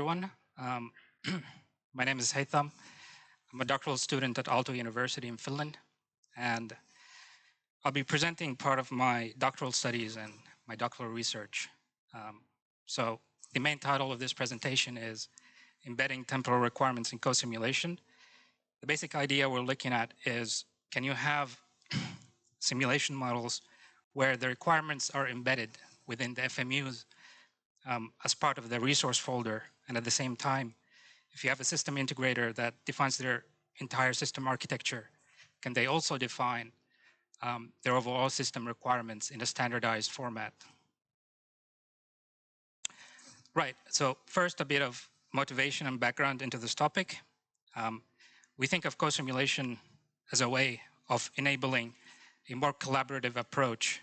everyone. My name is Haitham. I'm a doctoral student at Aalto University in Finland, and I'll be presenting part of my doctoral studies and my doctoral research. So the main title of this presentation is Embedding Temporal Requirements in Co-Simulation. The basic idea we're looking at is, can you have simulation models where the requirements are embedded within the FMUs as part of the resource folder, and at the same time, if you have a system integrator that defines their entire system architecture, can they also define their overall system requirements in a standardized format? Right, so first a bit of motivation and background into this topic. We think of co-simulation as a way of enabling a more collaborative approach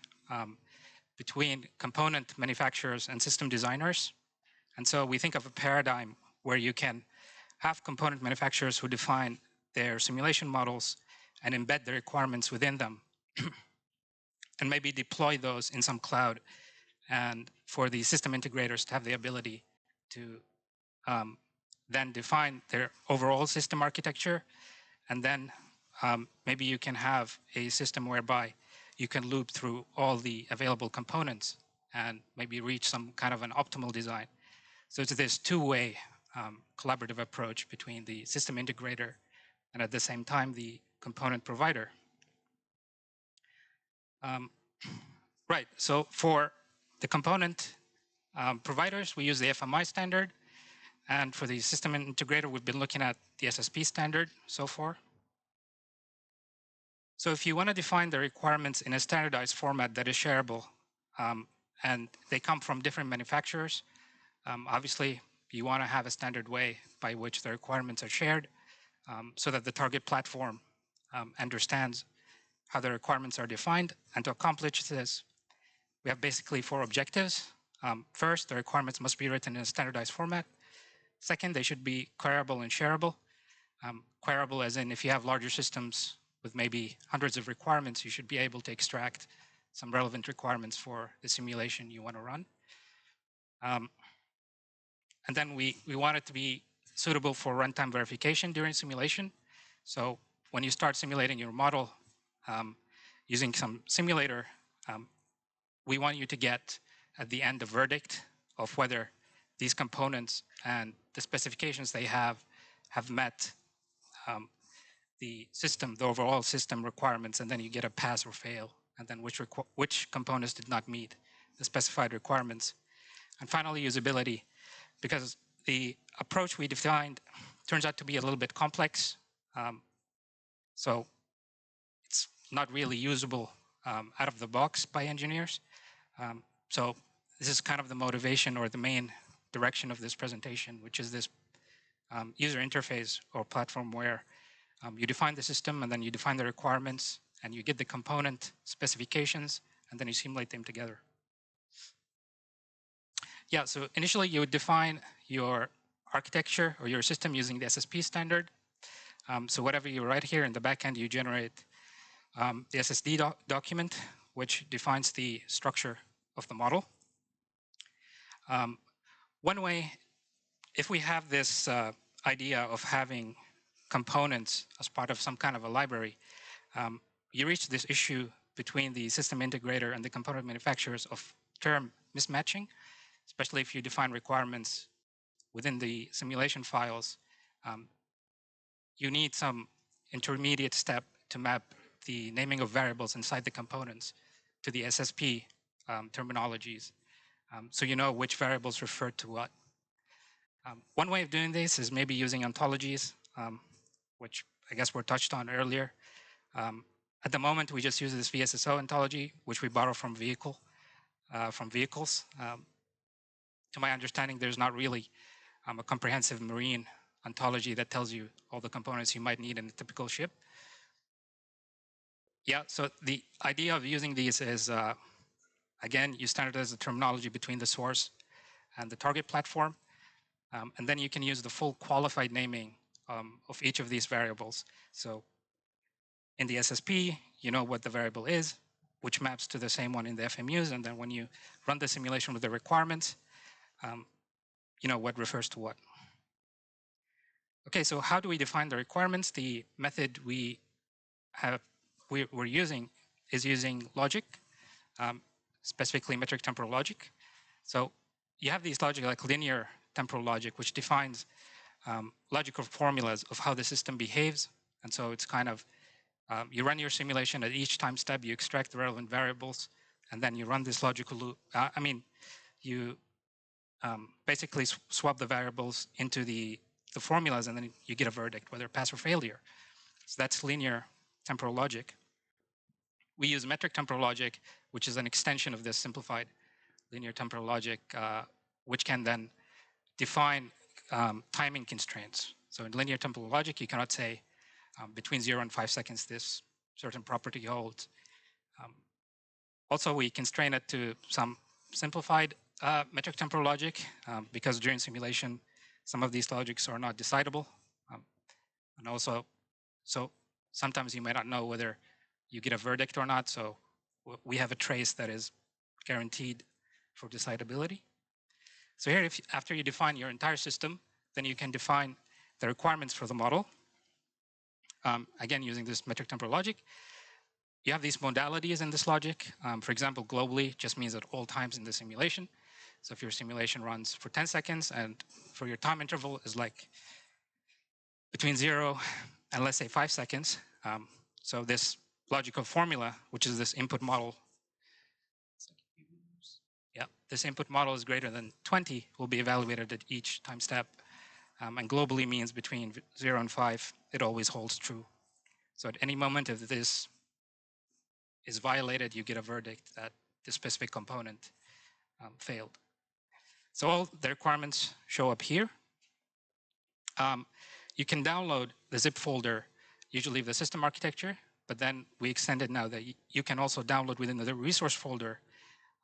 between component manufacturers and system designers. And so we think of a paradigm where you can have component manufacturers who define their simulation models and embed the requirements within them and maybe deploy those in some cloud, and for the system integrators to have the ability to then define their overall system architecture. And then maybe you can have a system whereby you can loop through all the available components and maybe reach some kind of an optimal design. So it's this two-way collaborative approach between the system integrator and at the same time the component provider. Right, so for the component providers, we use the FMI standard. And for the system integrator, we've been looking at the SSP standard so far. So if you want to define the requirements in a standardized format that is shareable, and they come from different manufacturers, obviously you want to have a standard way by which the requirements are shared so that the target platform understands how the requirements are defined. And to accomplish this, we have basically 4 objectives. First, the requirements must be written in a standardized format. Second, they should be queryable and shareable. Queryable as in if you have larger systems with maybe hundreds of requirements, you should be able to extract some relevant requirements for the simulation you want to run. And then we want it to be suitable for runtime verification during simulation. So when you start simulating your model using some simulator, we want you to get at the end a verdict of whether these components and the specifications they have met the system, the overall system requirements, and then you get a pass or fail, and then which components did not meet the specified requirements. And finally, usability, because the approach we defined turns out to be a little bit complex. So it's not really usable out of the box by engineers. So this is kind of the motivation or the main direction of this presentation, which is this user interface or platform where you define the system and then you define the requirements and you get the component specifications and then you simulate them together. Yeah, so initially you would define your architecture or your system using the SSP standard. So whatever you write here in the backend, you generate the SSD document, which defines the structure of the model. One way, if we have this idea of having components as part of some kind of a library, you reach this issue between the system integrator and the component manufacturers of term mismatching, especially if you define requirements within the simulation files. You need some intermediate step to map the naming of variables inside the components to the SSP terminologies, so you know which variables refer to what. One way of doing this is maybe using ontologies, which I guess were touched on earlier. At the moment, we just use this VSSO ontology, which we borrow from vehicles. To my understanding, there's not really a comprehensive marine ontology that tells you all the components you might need in a typical ship. Yeah, so the idea of using these is, again, you standardize the terminology between the source and the target platform. And then you can use the full qualified naming of each of these variables. So in the SSP, you know what the variable is, which maps to the same one in the FMUs. And then when you run the simulation with the requirements, you know what refers to what. Okay, so how do we define the requirements? The method we're using is using logic, specifically metric temporal logic. So you have these logic like linear temporal logic, which defines logical formulas of how the system behaves. And so it's kind of, you run your simulation at each time step, you extract the relevant variables, and then you run this logical loop. You basically swap the variables into the formulas, and then you get a verdict, whether pass or failure. So that's linear temporal logic. We use metric temporal logic, which is an extension of this simplified linear temporal logic, which can then define timing constraints. So in linear temporal logic, you cannot say between 0 and 5 seconds this certain property holds. Also, we constrain it to some simplified metric temporal logic because during simulation, some of these logics are not decidable. And also, so sometimes you may not know whether you get a verdict or not. So we have a trace that is guaranteed for decidability. So here, after you define your entire system, then you can define the requirements for the model. Again, using this metric temporal logic. You have these modalities in this logic. For example, globally just means at all times in the simulation. So if your simulation runs for 10 seconds and for your time interval is like between 0 and let's say 5 seconds. So this logical formula, which is this input model, this input model is greater than 20, will be evaluated at each time step. And globally means between 0 and 5, it always holds true. So at any moment, if this is violated, you get a verdict that the specific component failed. So all the requirements show up here. You can download the zip folder, usually the system architecture, but then we extended now that you can also download within the resource folder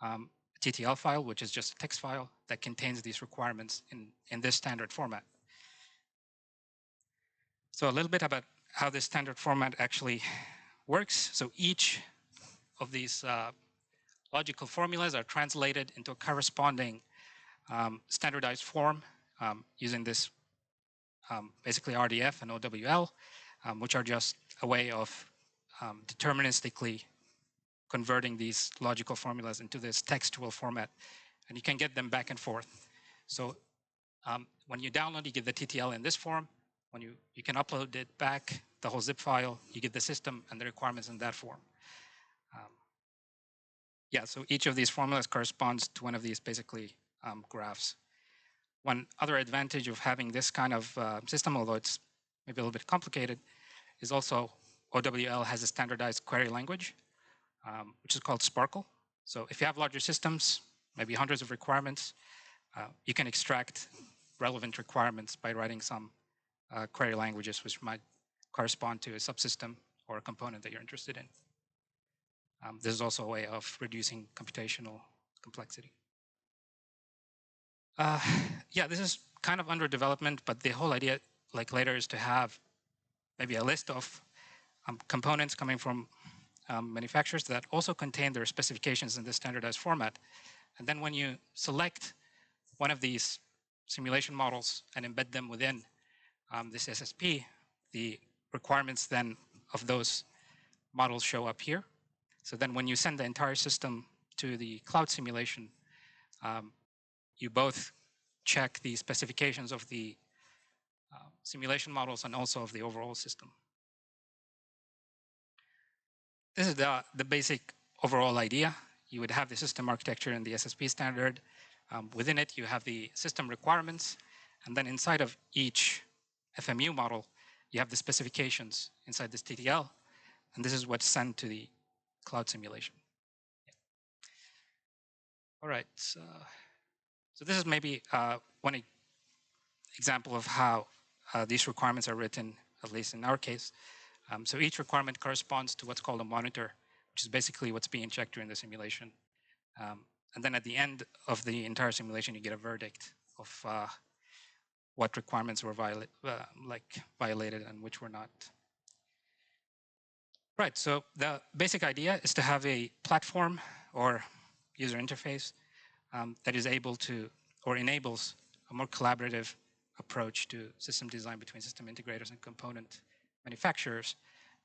a TTL file, which is just a text file that contains these requirements in this standard format. So a little bit about how this standard format actually works. So each of these logical formulas are translated into a corresponding standardized form using this basically RDF and OWL, which are just a way of deterministically converting these logical formulas into this textual format. And you can get them back and forth. So when you download, you get the TTL in this form. When you can upload it back, the whole zip file, you get the system and the requirements in that form. So each of these formulas corresponds to one of these basically graphs. One other advantage of having this kind of system, although it's maybe a little bit complicated, is also OWL has a standardized query language, which is called Sparkle. So if you have larger systems, maybe hundreds of requirements, you can extract relevant requirements by writing some query languages, which might correspond to a subsystem or a component that you're interested in. This is also a way of reducing computational complexity. This is kind of under development, but the whole idea, like later, is to have maybe a list of components coming from manufacturers that also contain their specifications in this standardized format. And then when you select one of these simulation models and embed them within this SSP, the requirements then of those models show up here. So then when you send the entire system to the cloud simulation, you both check the specifications of the simulation models and also of the overall system. This is the basic overall idea. You would have the system architecture and the SSP standard. Within it, you have the system requirements. And then inside of each FMU model, you have the specifications inside this TTL. And this is what's sent to the cloud simulation. All right. So this is maybe one example of how these requirements are written, at least in our case. So each requirement corresponds to what's called a monitor, which is basically what's being checked during the simulation. And then at the end of the entire simulation, you get a verdict of what requirements were violated and which were not. Right, so the basic idea is to have a platform or user interface that is able to, or enables a more collaborative approach to system design between system integrators and component manufacturers,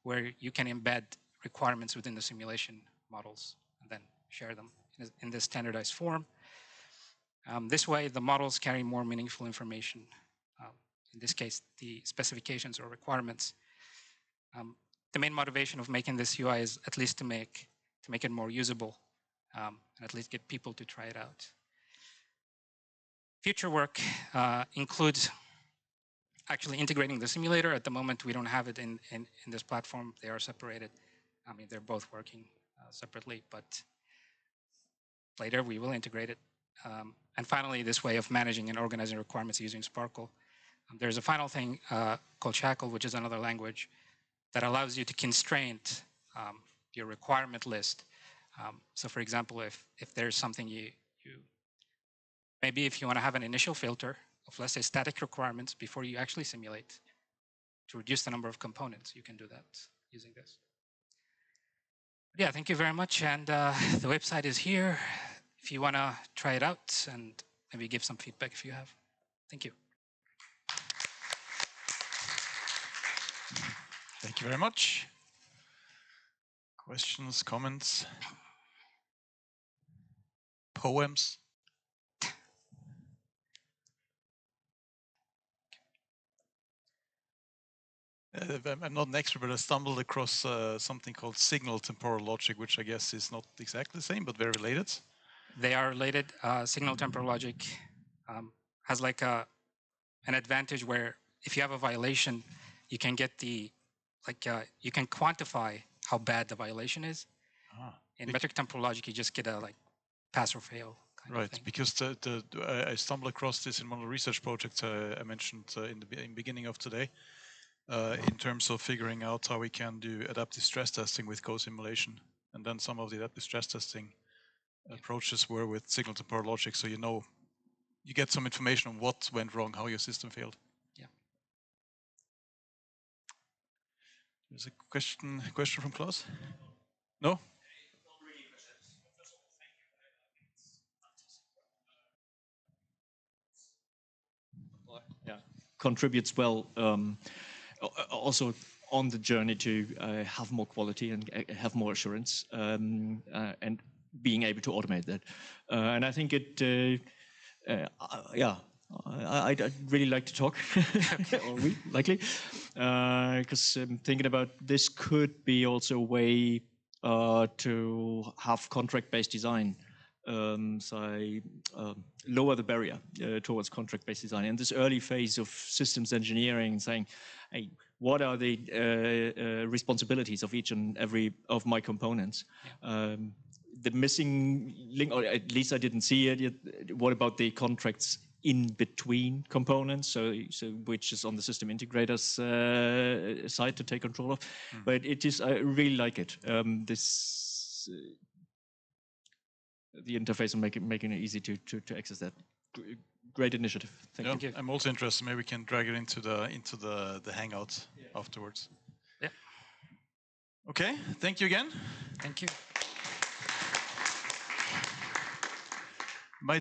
where you can embed requirements within the simulation models and then share them in this standardized form. This way, the models carry more meaningful information. In this case, the specifications or requirements. The main motivation of making this UI is at least to make it more usable and at least get people to try it out. Future work includes actually integrating the simulator. At the moment, we don't have it in this platform. They are separated. I mean, they're both working separately, but later we will integrate it. And finally, this way of managing and organizing requirements using Sparkle. There's a final thing called Shackle, which is another language that allows you to constrain your requirement list. So for example, if there's something maybe if you want to have an initial filter of, let's say, static requirements before you actually simulate to reduce the number of components, you can do that using this. Yeah, thank you very much. And the website is here if you want to try it out and maybe give some feedback if you have. Thank you. Thank you very much. Questions, comments, poems? I'm not an expert, but I stumbled across something called signal temporal logic, which I guess is not exactly the same, but very related. They are related. Signal temporal logic has like an advantage where if you have a violation, you can get you can quantify how bad the violation is. In metric temporal logic, you just get a pass or fail kind of thing. Because I stumbled across this in one of the research projects I mentioned in the beginning of today. In terms of figuring out how we can do adaptive stress testing with co-simulation. And then some of the adaptive stress testing approaches were with signal temporal logic, so you get some information on what went wrong, how your system failed. Yeah. There's a question from Klaus? No? Yeah, contributes well. Also on the journey to have more quality and have more assurance and being able to automate that. And I think I'd really like to talk, or we likely, because thinking about this could be also a way to have contract-based design. So I lower the barrier towards contract-based design. In this early phase of systems engineering, saying, hey, what are the responsibilities of each and every of my components? Yeah. The missing link, or at least I didn't see it yet. What about the contracts in between components? So which is on the system integrators side to take control of. But it is, I really like it. The interface and making it easy to access that. Great initiative. Thank you. I'm also interested. Maybe we can drag it into the hangout afterwards. Yeah. Okay. Thank you again. Thank you.